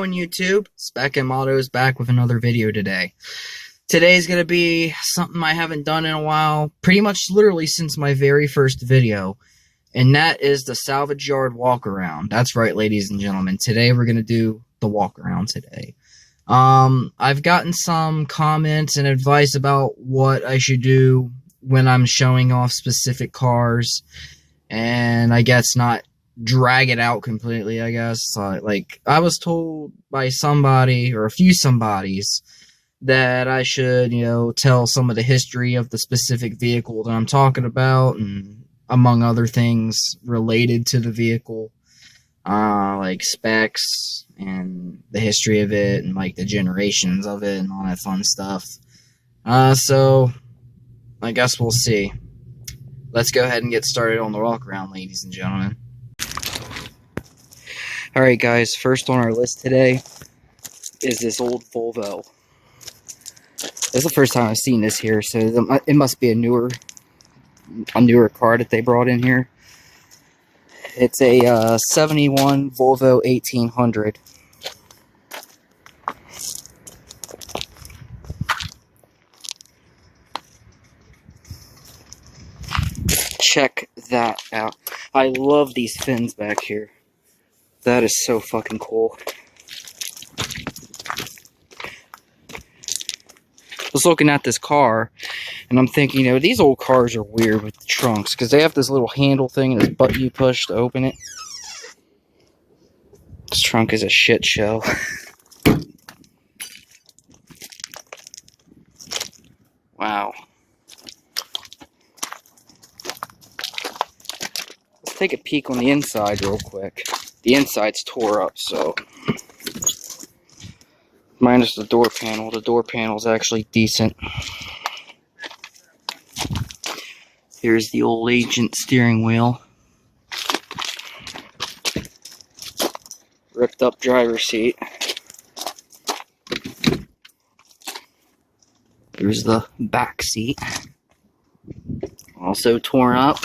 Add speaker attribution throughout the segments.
Speaker 1: going, YouTube? Spec and Motto's back with another video today. Today's gonna be something I haven't done in a while, pretty much literally since my very first video, and that is the Salvage Yard Walkaround. That's right, ladies and gentlemen. Today we're gonna do the Walkaround today. I've gotten some comments and advice about what I should do when I'm showing off specific cars, and I guess not drag it out completely, I guess. Like, I was told by somebody, or a few somebodies, that I should, tell some of the history of the specific vehicle that I'm talking about, and among other things related to the vehicle, like specs, and the history of it, and like the generations of it, and all that fun stuff. So, I guess we'll see. Let's go ahead and get started on the walk-around, ladies and gentlemen. Alright guys, first on our list today is this old Volvo. This is the first time I've seen this here, so it must be a newer car that they brought in here. It's a 71 Volvo 1800. Check that out. I love these fins back here. That is so fucking cool. I was looking at this car, and I'm thinking, these old cars are weird with the trunks, because they have this little handle thing and this button you push to open it. This trunk is a shit show. Wow. Let's take a peek on the inside real quick. The inside's tore up, so minus the door panel. The door panel's actually decent. Here's the old Agent steering wheel. Ripped up driver's seat. Here's the back seat. Also torn up.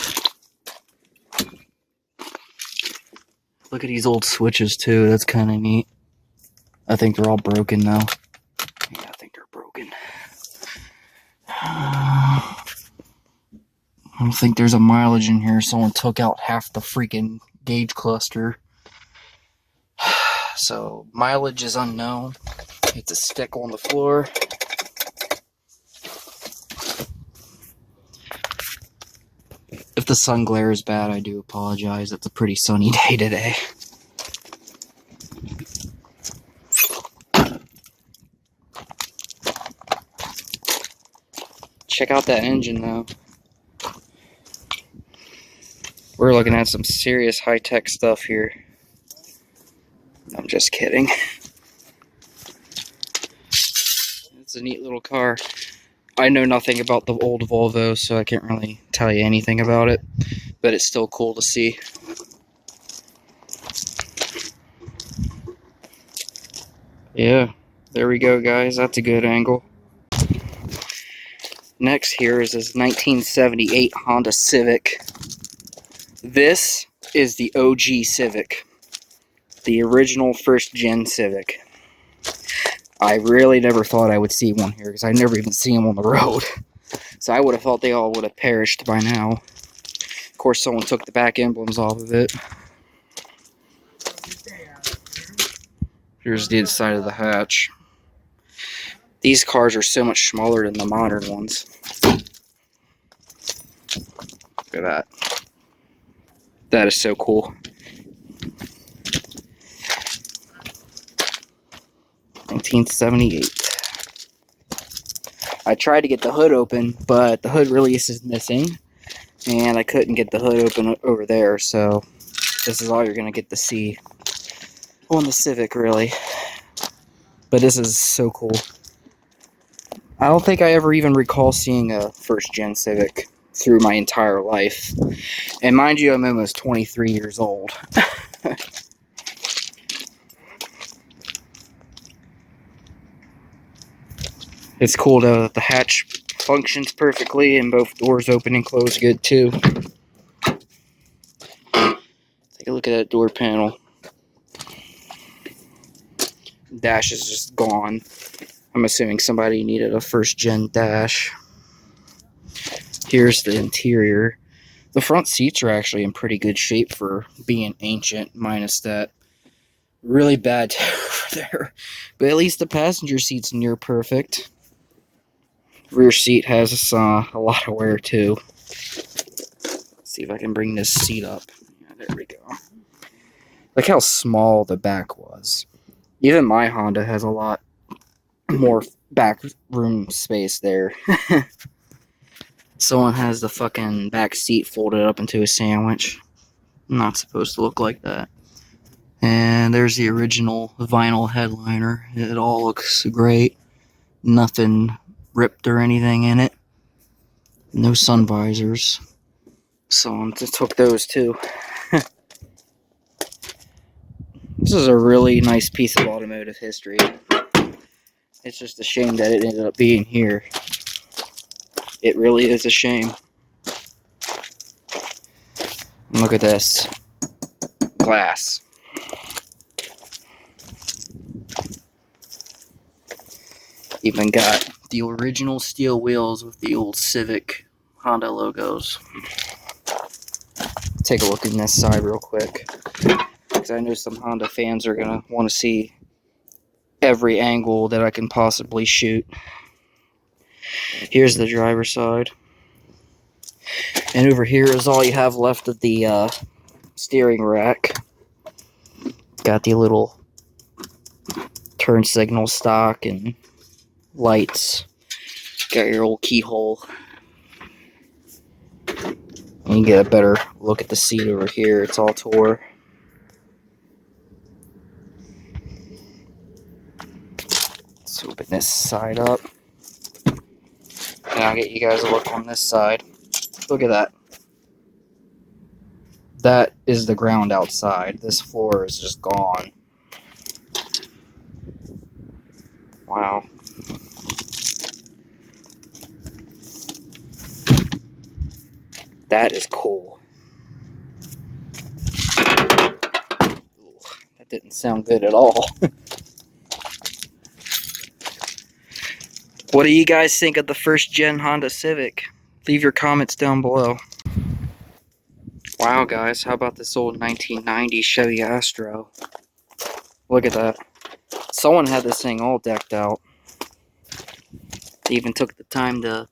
Speaker 1: Look at these old switches too, that's kind of neat. I think they're all broken now. Yeah, I think they're broken. I don't think there's a mileage in here. Someone took out half the freaking gauge cluster. So, mileage is unknown. It's a stick on the floor. If the sun glare is bad, I do apologize. It's a pretty sunny day today. Check out that engine, though. We're looking at some serious high-tech stuff here. I'm just kidding. It's a neat little car. I know nothing about the old Volvo, so I can't really tell you anything about it, but it's still cool to see. Yeah, there we go, guys. That's a good angle. Next here is this 1978 Honda Civic. This is the OG Civic, the original first gen Civic. I really never thought I would see one here, because I never even see them on the road. So I would have thought they all would have perished by now. Of course, someone took the back emblems off of it. Here's the inside of the hatch. These cars are so much smaller than the modern ones. Look at that. That is so cool. 1978. I tried to get the hood open, but the hood release is missing, and I couldn't get the hood open over there, so this is all you're going to get to see on the Civic, really. But this is so cool. I don't think I ever even recall seeing a first-gen Civic through my entire life. And mind you, I'm almost 23 years old. It's cool though that the hatch functions perfectly and both doors open and close good too. Take a look at that door panel. Dash is just gone. I'm assuming somebody needed a first gen dash. Here's the interior. The front seats are actually in pretty good shape for being ancient, minus that really bad tear over there. But at least the passenger seat's near perfect. Rear seat has a lot of wear too. Let's see if I can bring this seat up. Yeah, there we go. Look how small the back was. Even my Honda has a lot more back room space there. Someone has the fucking back seat folded up into a sandwich. Not supposed to look like that. And there's the original vinyl headliner. It all looks great. Nothing ripped or anything in it. No sun visors. Someone took those too. This is a really nice piece of automotive history. It's just a shame that it ended up being here. It really is a shame. Look at this. Glass. Even got the original steel wheels with the old Civic Honda logos. Take a look in this side real quick, because I know some Honda fans are going to want to see every angle that I can possibly shoot. Here's the driver's side. And over here is all you have left of the steering rack. Got the little turn signal stock and lights. Got your old keyhole. And you get a better look at the seat over here. It's all tore. Let's open this side up. And I'll get you guys a look on this side. Look at that. That is the ground outside. This floor is just gone. Wow. That is cool. That didn't sound good at all. What do you guys think of the first gen Honda Civic? Leave your comments down below. Wow, guys, how about this old 1990 Chevy Astro? Look at that. Someone had this thing all decked out. They even took the time to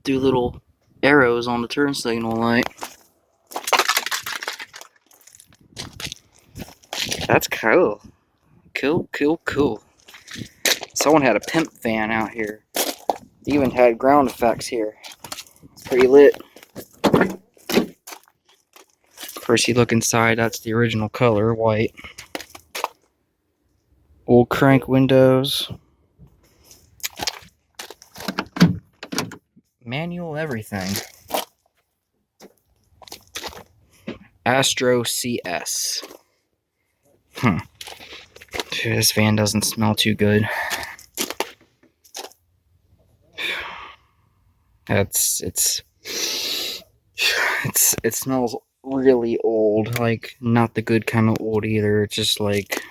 Speaker 1: do little arrows on the turn signal light. That's cool. Cool. Someone had a pimp van out here. They even had ground effects here. It's pretty lit. First you look inside, that's the original color, white. Old crank windows. Manual everything. Astro CS. This van doesn't smell too good. It smells really old, like not the good kind of old either. It's just like,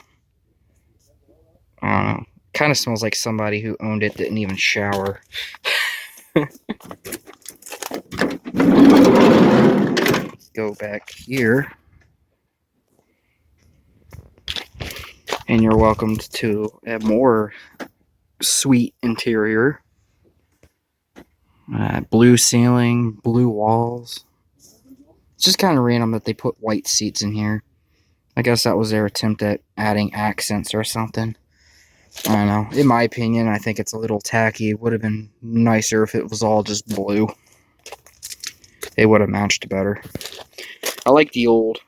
Speaker 1: I don't know, kind of smells like somebody who owned it didn't even shower. Go back here, and you're welcomed to a more sweet interior. Blue ceiling, blue walls. It's just kind of random that they put white seats in here. I guess that was their attempt at adding accents or something. I don't know. In my opinion, I think it's a little tacky. It would have been nicer if it was all just blue. It would have matched better. I like the old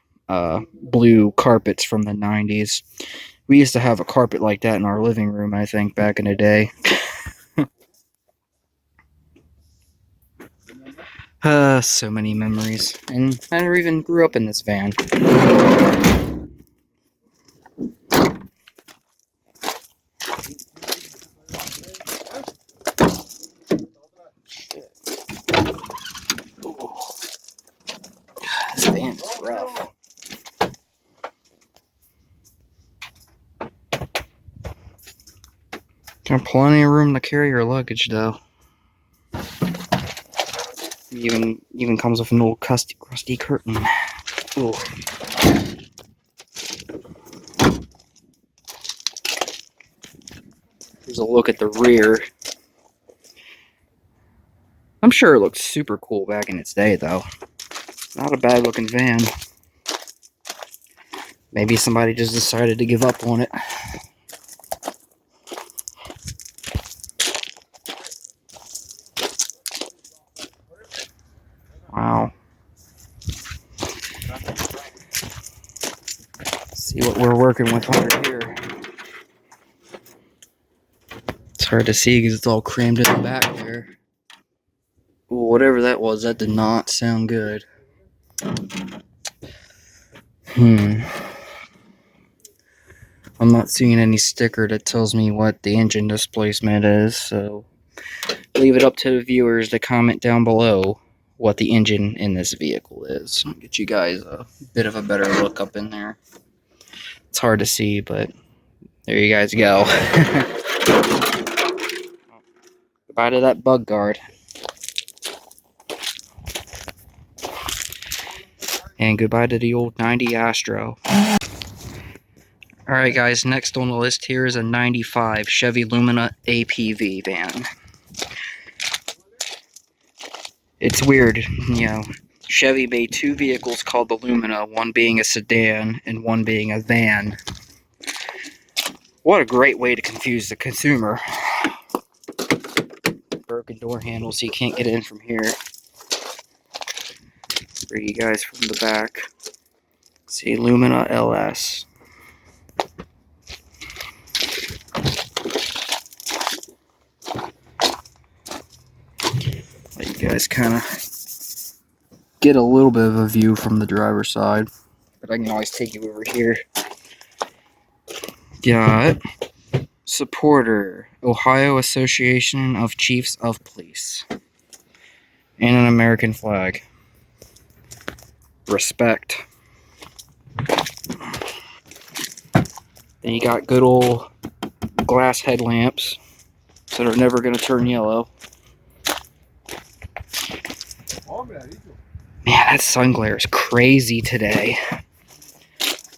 Speaker 1: blue carpets from the 90s. We used to have a carpet like that in our living room, I think, back in the day. So many memories. And I never even grew up in this van. This van is rough. Got plenty of room to carry your luggage, though. Even comes with an old crusty curtain. Ooh. Here's a look at the rear. I'm sure it looked super cool back in its day, though. Not a bad looking van. Maybe somebody just decided to give up on it. Wow. See what we're working with under here. It's hard to see because it's all crammed in the back there. Ooh, whatever that was, that did not sound good. I'm not seeing any sticker that tells me what the engine displacement is, so leave it up to the viewers to comment down below what the engine in this vehicle is. I'll get you guys a bit of a better look up in there. It's hard to see, but there you guys go. Goodbye to that bug guard. And goodbye to the old 90 Astro. Alright guys, next on the list here is a 95 Chevy Lumina APV van. It's weird, you know, Chevy made two vehicles called the Lumina, one being a sedan and one being a van. What a great way to confuse the consumer. Broken door handle so you can't get in from here. For you guys from the back. See, Lumina LS. Let you guys kind of get a little bit of a view from the driver's side. But I can always take you over here. Got supporter, Ohio Association of Chiefs of Police. And an American flag. Respect. Then you got good old glass headlamps that are never going to turn yellow. Man, that sun glare is crazy today.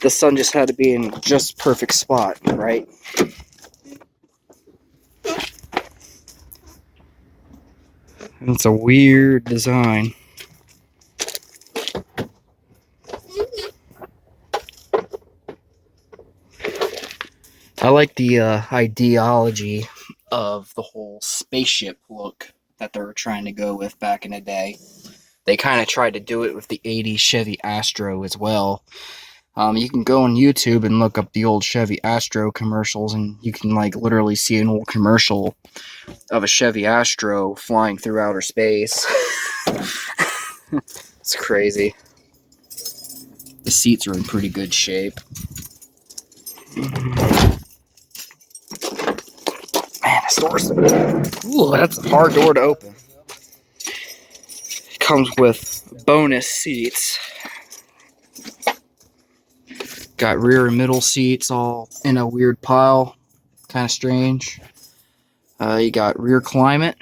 Speaker 1: The sun just had to be in just perfect spot, right? It's a weird design. I like the ideology of the whole spaceship look that they were trying to go with back in the day. They kind of tried to do it with the 80s Chevy Astro as well. You can go on YouTube and look up the old Chevy Astro commercials, and you can like literally see an old commercial of a Chevy Astro flying through outer space. It's crazy. The seats are in pretty good shape. Man, this door's... Ooh, that's a hard door to open. It comes with bonus seats. Got rear and middle seats all in a weird pile. Kind of strange. You got rear climate.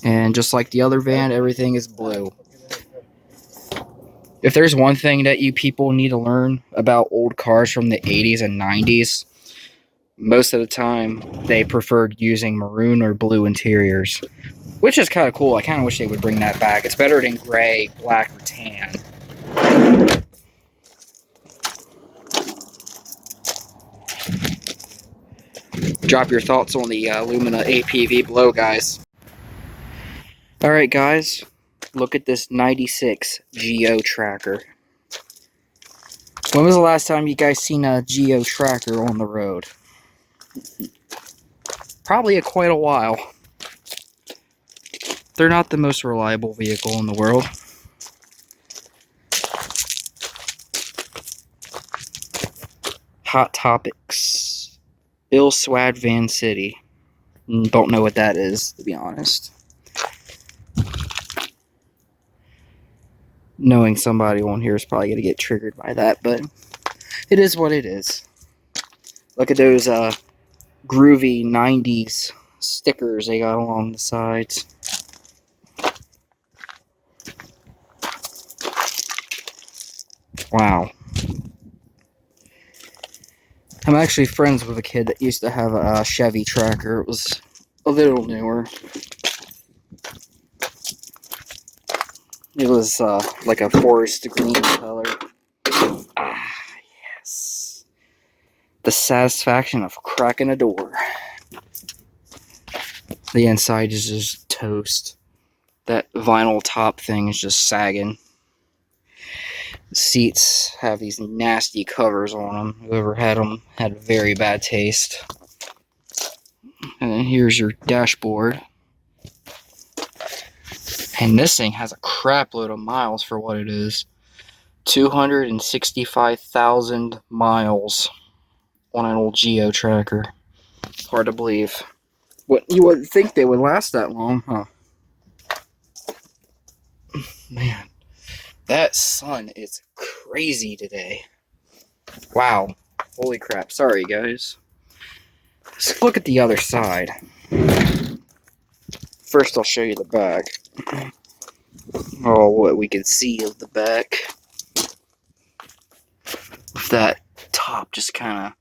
Speaker 1: And just like the other van, everything is blue. If there's one thing that you people need to learn about old cars from the 80s and 90s, most of the time they preferred using maroon or blue interiors. Which is kind of cool. I kind of wish they would bring that back. It's better than gray, black, or tan. Drop your thoughts on the Lumina APV below, guys. Alright, guys. Look at this 96 Geo Tracker. When was the last time you guys seen a Geo Tracker on the road? Probably quite a while. They're not the most reliable vehicle in the world. Hot Topics. Ill Swad Van City. Don't know what that is, to be honest. Knowing somebody on here is probably going to get triggered by that, but it is what it is. Look at those groovy 90s stickers they got along the sides. Wow. I'm actually friends with a kid that used to have a Chevy Tracker. It was a little newer. It was like a forest green color. Ah, yes. The satisfaction of cracking a door. The inside is just toast. That vinyl top thing is just sagging. The seats have these nasty covers on them. Whoever had them had a very bad taste. And then here's your dashboard. And this thing has a crap load of miles for what it is. 265,000 miles on an old Geo Tracker. Hard to believe. What, you wouldn't think they would last that long, huh? Man, that sun is crazy today. Wow. Holy crap. Sorry, guys. Let's look at the other side. First, I'll show you the back. Oh, what we can see of the back. With that top just kind of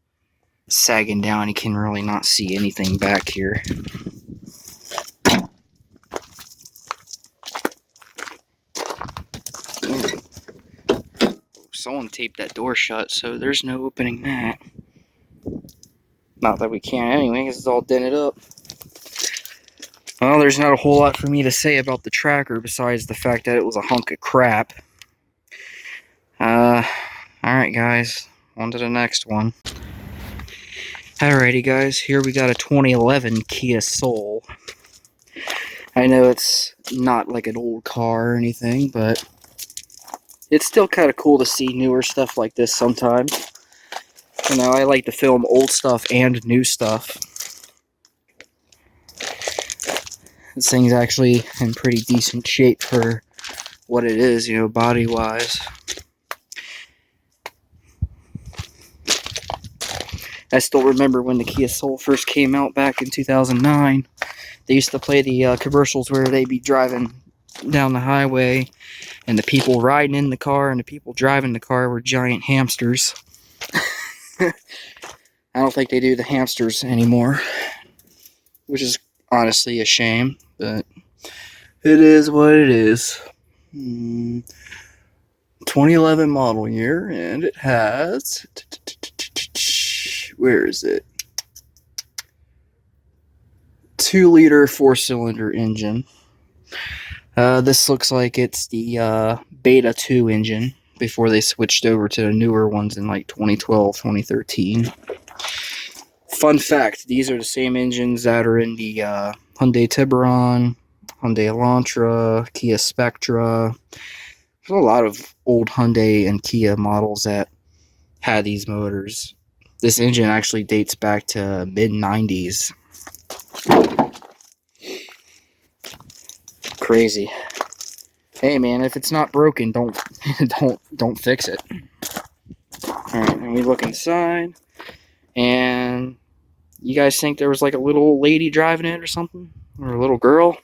Speaker 1: sagging down, you can really not see anything back here. Someone taped that door shut, so there's no opening that. Not that we can anyway, because it's all dented up. Well, there's not a whole lot for me to say about the Tracker besides the fact that it was a hunk of crap. Alright guys, on to the next one. Alrighty guys, here we got a 2011 Kia Soul. I know it's not like an old car or anything, but it's still kind of cool to see newer stuff like this sometimes. You know, I like to film old stuff and new stuff. This thing's actually in pretty decent shape for what it is, you know, body-wise. I still remember when the Kia Soul first came out back in 2009. They used to play the commercials where they'd be driving down the highway, and the people riding in the car and the people driving the car were giant hamsters. I don't think they do the hamsters anymore, which is honestly a shame, but it is what it is. 2011 model year, and it has... Where is it? 2-liter 4-cylinder engine. This looks like it's the Beta 2 engine before they switched over to the newer ones in like 2012, 2013. Fun fact, these are the same engines that are in the Hyundai Tiburon, Hyundai Elantra, Kia Spectra. There's a lot of old Hyundai and Kia models that had these motors. This engine actually dates back to mid-90s. Crazy. Hey man, if it's not broken, don't fix it. Alright, and we look inside, and you guys think there was like a little lady driving it or something? Or a little girl?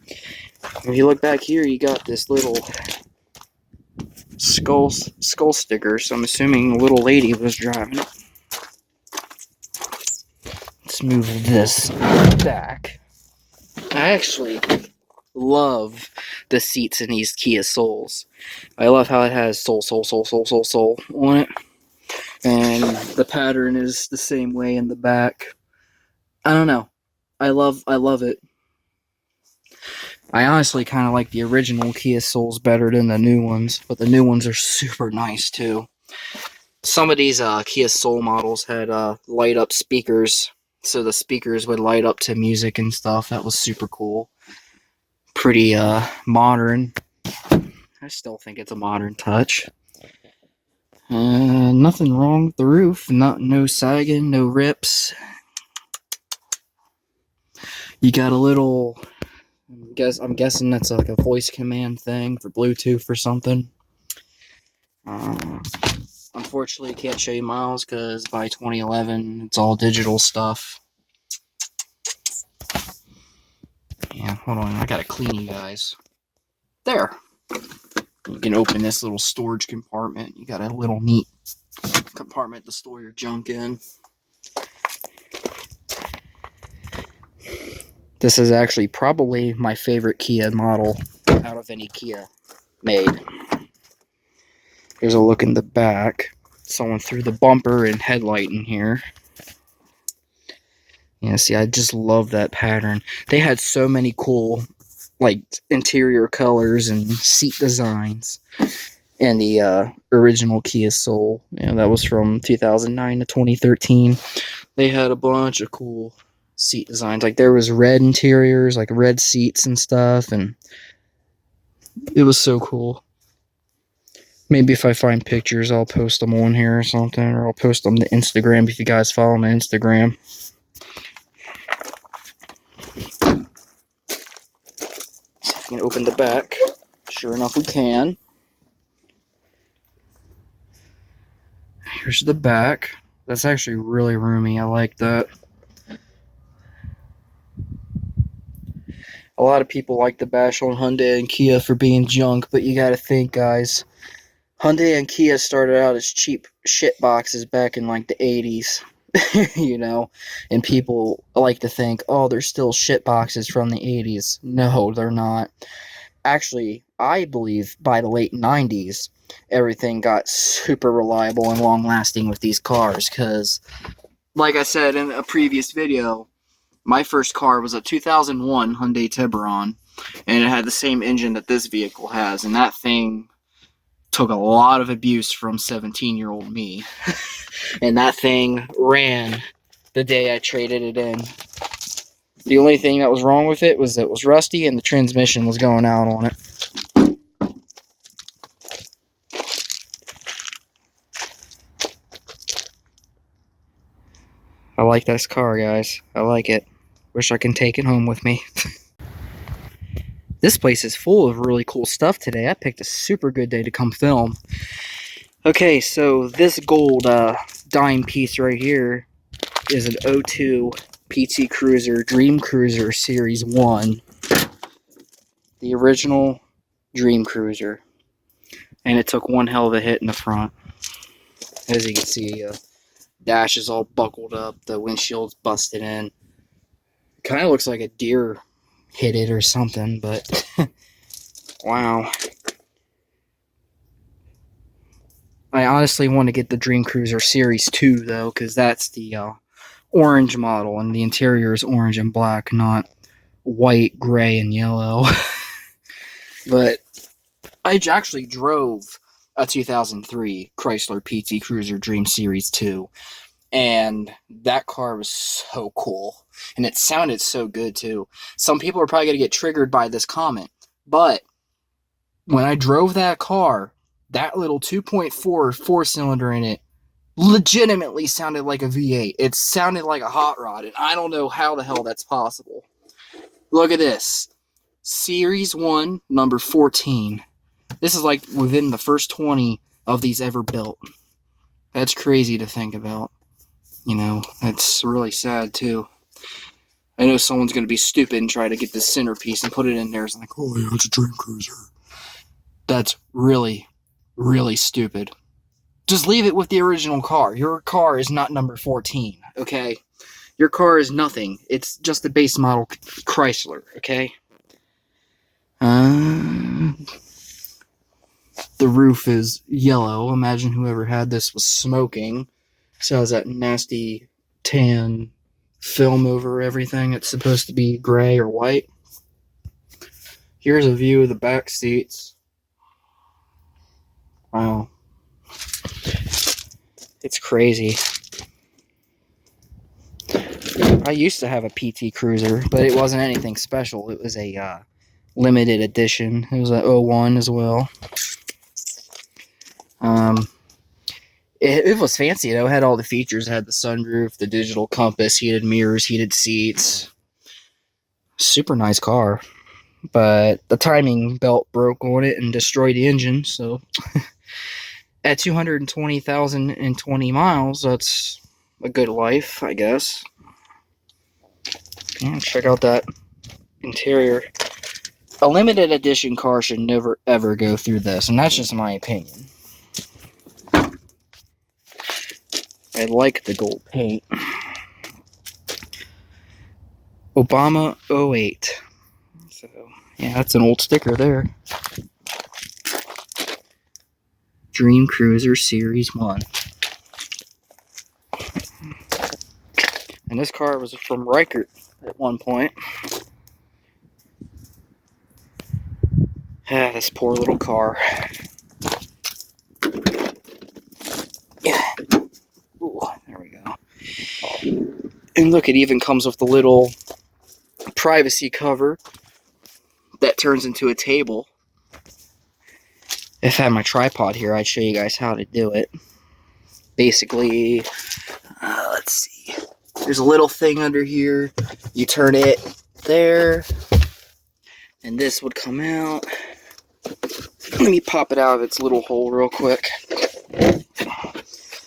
Speaker 1: If you look back here, you got this little skull sticker, so I'm assuming the little lady was driving it. Let's move this back. I actually love the seats in these Kia Souls. I love how it has soul on it. And the pattern is the same way in the back. I don't know. I love it. I honestly kind of like the original Kia Souls better than the new ones, but the new ones are super nice too. Some of these Kia Soul models had light up speakers, so the speakers would light up to music and stuff. That was super cool. Pretty modern. I still think it's a modern touch. Nothing wrong with the roof. No sagging, no rips. You got a little... I'm guessing that's like a voice command thing for Bluetooth or something. Unfortunately, can't show you miles because by 2011, it's all digital stuff. Yeah, hold on. I gotta clean you guys. There. You can open this little storage compartment. You got a little neat compartment to store your junk in. This is actually probably my favorite Kia model out of any Kia made. Here's a look in the back. Someone threw the bumper and headlight in here. Yeah, see, I just love that pattern. They had so many cool, like, interior colors and seat designs in the original Kia Soul. You know, that was from 2009 to 2013. They had a bunch of cool seat designs. Like, there was red interiors, like red seats and stuff, and it was so cool. Maybe if I find pictures, I'll post them on here or something, or I'll post them to Instagram if you guys follow my Instagram. See if we can open the back. Sure enough, we can. Here's the back. That's actually really roomy. I like that. A lot of people like to bash on Hyundai and Kia for being junk, but you gotta think, guys. Hyundai and Kia started out as cheap shit boxes back in like the 80s, you know, and people like to think, oh, they're still shit boxes from the 80s. No, they're not. Actually, I believe by the late 90s, everything got super reliable and long-lasting with these cars, because, like I said in a previous video, my first car was a 2001 Hyundai Tiburon, and it had the same engine that this vehicle has, and that thing took a lot of abuse from 17-year-old me. And that thing ran the day I traded it in. The only thing that was wrong with it was rusty and the transmission was going out on it. I like this car, guys. I like it. Wish I can take it home with me. This place is full of really cool stuff today. I picked a super good day to come film. Okay, so this gold dime piece right here is an 02 PT Cruiser Dream Cruiser Series 1. The original Dream Cruiser. And it took one hell of a hit in the front. As you can see, dash is all buckled up, the windshield's busted in. Kind of looks like a deer hit it or something, but wow. I honestly want to get the Dream Cruiser Series 2 though, because that's the orange model, and the interior is orange and black, not white, gray, and yellow. But I actually drove a 2003 Chrysler PT Cruiser Dream Series 2, and that car was so cool. And it sounded so good, too. Some people are probably going to get triggered by this comment. But when I drove that car, that little 2.4 four-cylinder in it legitimately sounded like a V8. It sounded like a hot rod. And I don't know how the hell that's possible. Look at this. Series 1, number 14. This is like within the first 20 of these ever built. That's crazy to think about. You know, it's really sad, too. I know someone's going to be stupid and try to get this centerpiece and put it in there. It's like, oh yeah, it's a Dream Cruiser. That's really, really stupid. Just leave it with the original car. Your car is not number 14, okay? Your car is nothing. It's just a base model Chrysler, okay? The roof is yellow. Imagine whoever had this was smoking. So it has that nasty tan film over everything. It's supposed to be gray or white. Here's a view of the back seats. Wow. It's crazy. I used to have a PT Cruiser, but it wasn't anything special. It was a limited edition. It was an 01 as well. It was fancy, though. It had all the features. It had the sunroof, the digital compass, heated mirrors, heated seats. Super nice car. But the timing belt broke on it and destroyed the engine, so at 220,020 miles, that's a good life, I guess. Yeah, check out that interior. A limited edition car should never ever go through this, and that's just my opinion. I like the gold paint. Obama 08. So, yeah, that's an old sticker there. Dream Cruiser Series 1. And this car was from Reichert at one point. Ah, this poor little car. Yeah. Ooh, there we go. And look, it even comes with the little privacy cover that turns into a table. If I had my tripod here, I'd show you guys how to do it. Basically, let's see. There's a little thing under here. You turn it there, and this would come out. Let me pop it out of its little hole real quick.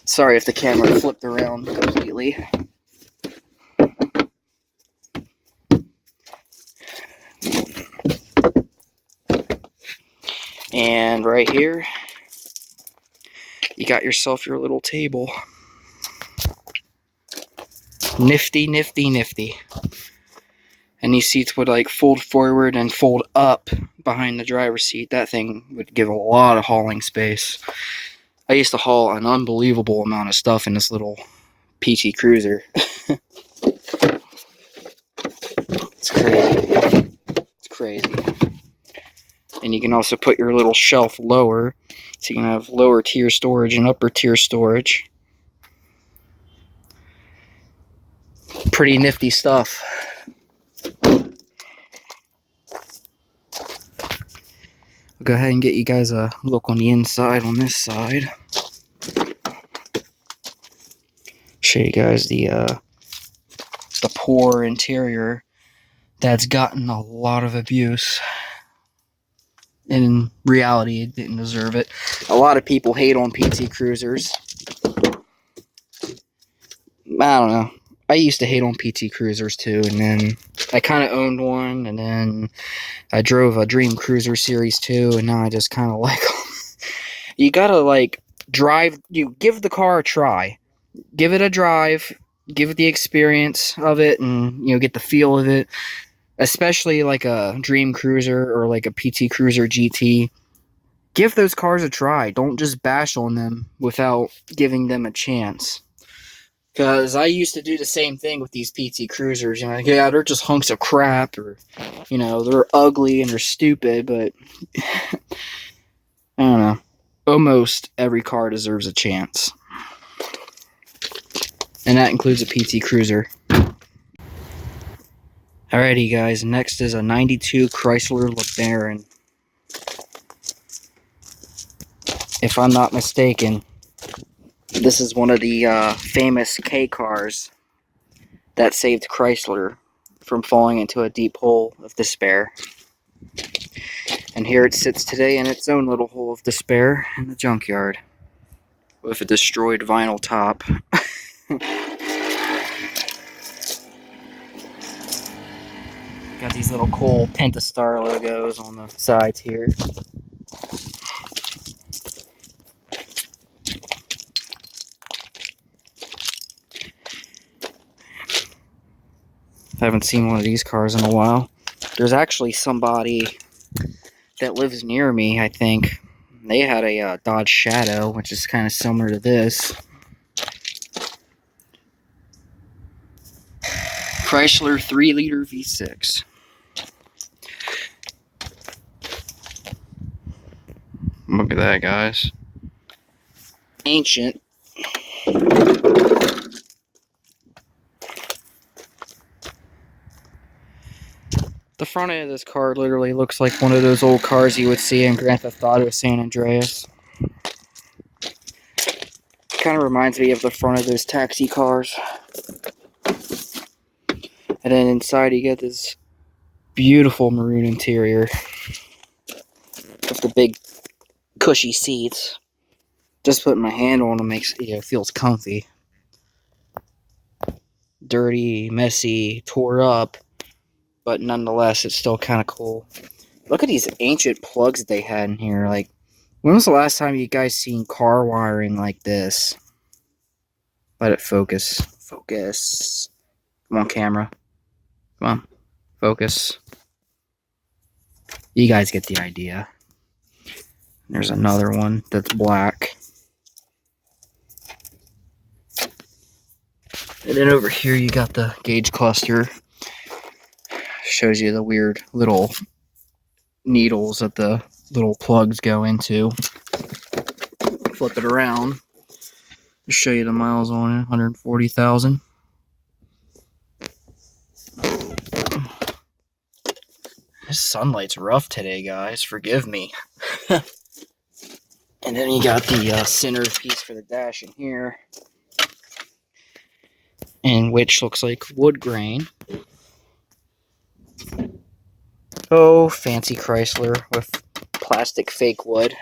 Speaker 1: Sorry if the camera flipped around completely. And right here, you got yourself your little table. Nifty, nifty, nifty. And these seats would like fold forward and fold up behind the driver's seat. That thing would give a lot of hauling space. I used to haul an unbelievable amount of stuff in this little PT Cruiser. It's crazy. It's crazy. And you can also put your little shelf lower, so you can have lower tier storage and upper tier storage. Pretty nifty stuff. I'll go ahead and get you guys a look on the inside on this side. Show you guys the poor interior that's gotten a lot of abuse. And in reality, it didn't deserve it. A lot of people hate on PT Cruisers. I don't know. I used to hate on PT Cruisers too, and then I kind of owned one, and then I drove a Dream Cruiser Series 2, and now I just kind of like them. You gotta like drive, you give the car a try. Give it a drive, give it the experience of it, and get the feel of it. Especially like a Dream Cruiser or like a PT Cruiser GT. Give those cars a try. Don't just bash on them without giving them a chance. Because I used to do the same thing with these PT Cruisers. Yeah, they're just hunks of crap, or, they're ugly and they're stupid, but I don't know. Almost every car deserves a chance. And that includes a PT Cruiser. Alrighty guys, next is a 92 Chrysler LeBaron. If I'm not mistaken, this is one of the famous K cars that saved Chrysler from falling into a deep hole of despair. And here it sits today in its own little hole of despair in the junkyard with a destroyed vinyl top. Got these little cool Pentastar logos on the sides here. I haven't seen one of these cars in a while. There's actually somebody that lives near me, I think. They had a Dodge Shadow, which is kind of similar to this. Chrysler 3-liter V6. Look at that, guys. Ancient. The front end of this car literally looks like one of those old cars you would see in Grand Theft Auto San Andreas. Kind of reminds me of the front of those taxi cars. And then inside you get this beautiful maroon interior with the big cushy seats. Just putting my hand on them makes it feels comfy. Dirty, messy, tore up, but nonetheless, it's still kind of cool. Look at these ancient plugs they had in here. Like, when was the last time you guys seen car wiring like this? Let it focus. Focus. Come on, camera. Come on. Focus. You guys get the idea. There's another one that's black. And then over here you got the gauge cluster. Shows you the weird little needles that the little plugs go into. Flip it around. To show you the miles on it, 140,000. This sunlight's rough today, guys. Forgive me. And then you got the center piece for the dash in here, and which looks like wood grain. Oh, fancy Chrysler with plastic fake wood.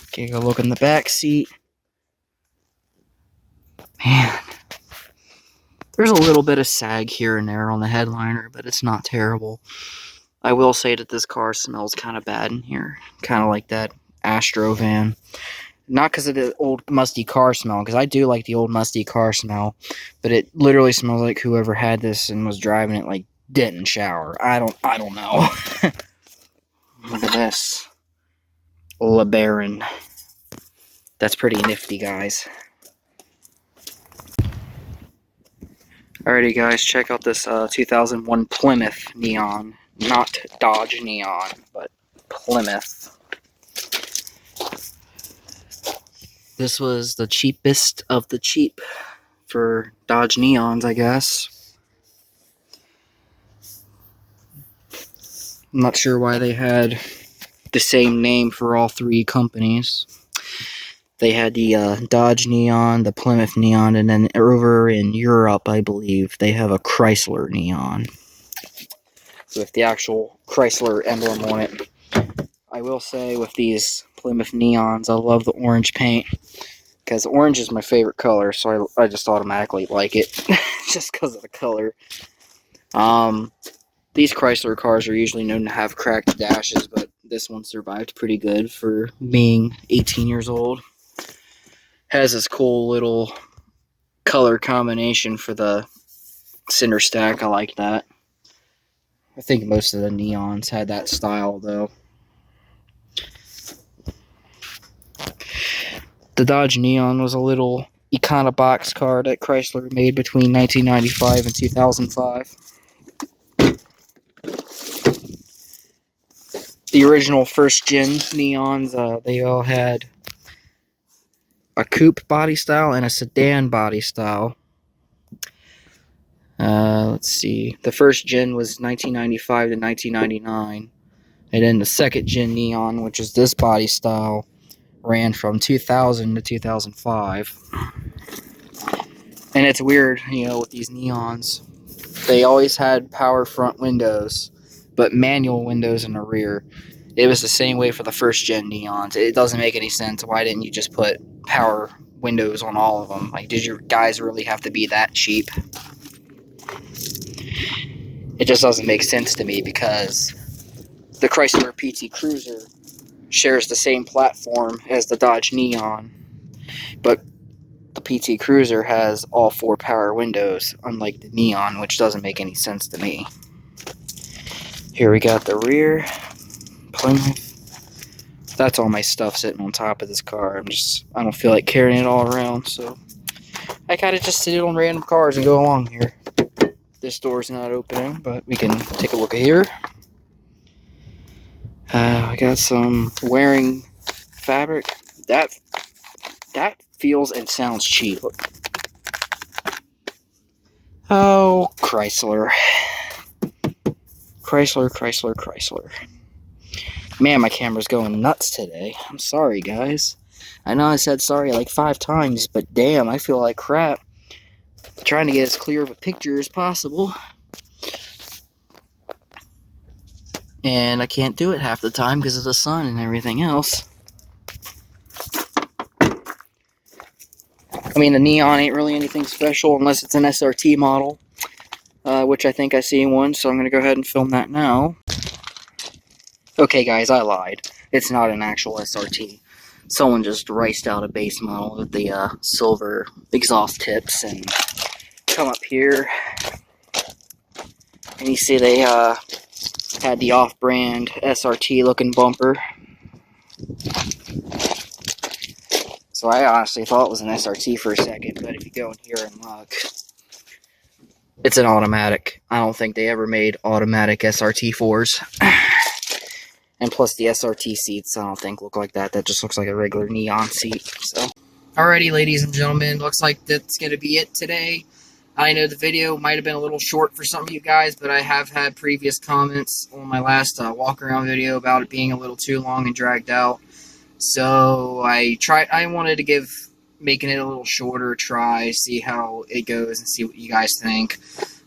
Speaker 1: Okay, go look in the back seat. Man, there's a little bit of sag here and there on the headliner, but it's not terrible. I will say that this car smells kind of bad in here. Kind of like that Astro van. Not because of the old musty car smell, because I do like the old musty car smell, but it literally smells like whoever had this and was driving it like didn't shower. I don't know. Look at this. LeBaron. That's pretty nifty, guys. Alrighty, guys, check out this 2001 Plymouth Neon. Not Dodge Neon, but Plymouth. This was the cheapest of the cheap for Dodge Neons, I guess. I'm not sure why they had the same name for all three companies. They had the Dodge Neon, the Plymouth Neon, and then over in Europe, I believe, they have a Chrysler Neon with the actual Chrysler emblem on it. I will say with these Plymouth Neons, I love the orange paint, because orange is my favorite color, so I just automatically like it just because of the color. These Chrysler cars are usually known to have cracked dashes, but this one survived pretty good for being 18 years old. Has this cool little color combination for the center stack. I like that. I think most of the Neons had that style, though. The Dodge Neon was a little Econo box car that Chrysler made between 1995 and 2005. The original first gen Neons, they all had a coupe body style and a sedan body style. Let's see. The first gen was 1995 to 1999. And then the second gen Neon, which is this body style, ran from 2000 to 2005. And it's weird, you know, with these Neons. They always had power front windows, but manual windows in the rear. It was the same way for the first gen Neons. It doesn't make any sense. Why didn't you just put power windows on all of them? Like, did your guys really have to be that cheap? It just doesn't make sense to me, because the Chrysler PT Cruiser shares the same platform as the Dodge Neon, but the PT Cruiser has all 4 power windows, unlike the Neon, which doesn't make any sense to me. Here we got the rear Plymouth. That's all my stuff sitting on top of this car. I don't feel like carrying it all around, so I gotta just sit it on random cars and go along here. This door's not opening, but we can take a look at here. I got some wearing fabric. That feels and sounds cheap. Oh, Chrysler. Chrysler. Man, my camera's going nuts today. I'm sorry, guys. I know I said sorry like 5 times, but damn, I feel like crap. Trying to get as clear of a picture as possible. And I can't do it half the time because of the sun and everything else. I mean, the Neon ain't really anything special unless it's an SRT model, which I think I see one, so I'm going to go ahead and film that now. Okay, guys, I lied. It's not an actual SRT. Someone just riced out a base model with the silver exhaust tips, and come up here, and you see they had the off-brand SRT looking bumper. So I honestly thought it was an SRT for a second, but if you go in here and look, it's an automatic. I don't think they ever made automatic SRT4s. And plus the SRT seats, I don't think look like that. That just looks like a regular Neon seat. So, alrighty, ladies and gentlemen, looks like that's going to be it today. I know the video might have been a little short for some of you guys, but I have had previous comments on my last walk-around video about it being a little too long and dragged out. So I wanted to give making it a little shorter a try, see how it goes, and see what you guys think.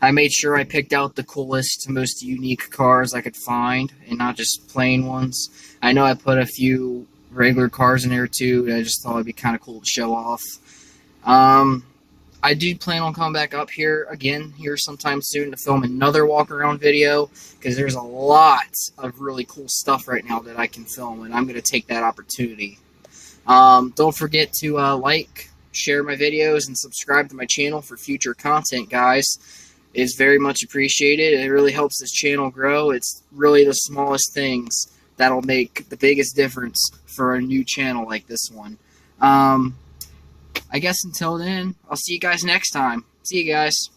Speaker 1: I made sure I picked out the coolest, most unique cars I could find, and not just plain ones. I know I put a few regular cars in there too, I just thought it'd be kind of cool to show off. I do plan on coming back up here again here sometime soon to film another walk-around video, because there's a lot of really cool stuff right now that I can film, and I'm going to take that opportunity. Don't forget to like, share my videos, and subscribe to my channel for future content, guys. It's very much appreciated. It really helps this channel grow. It's really the smallest things that'll make the biggest difference for a new channel like this one. I guess until then, I'll see you guys next time. See you guys.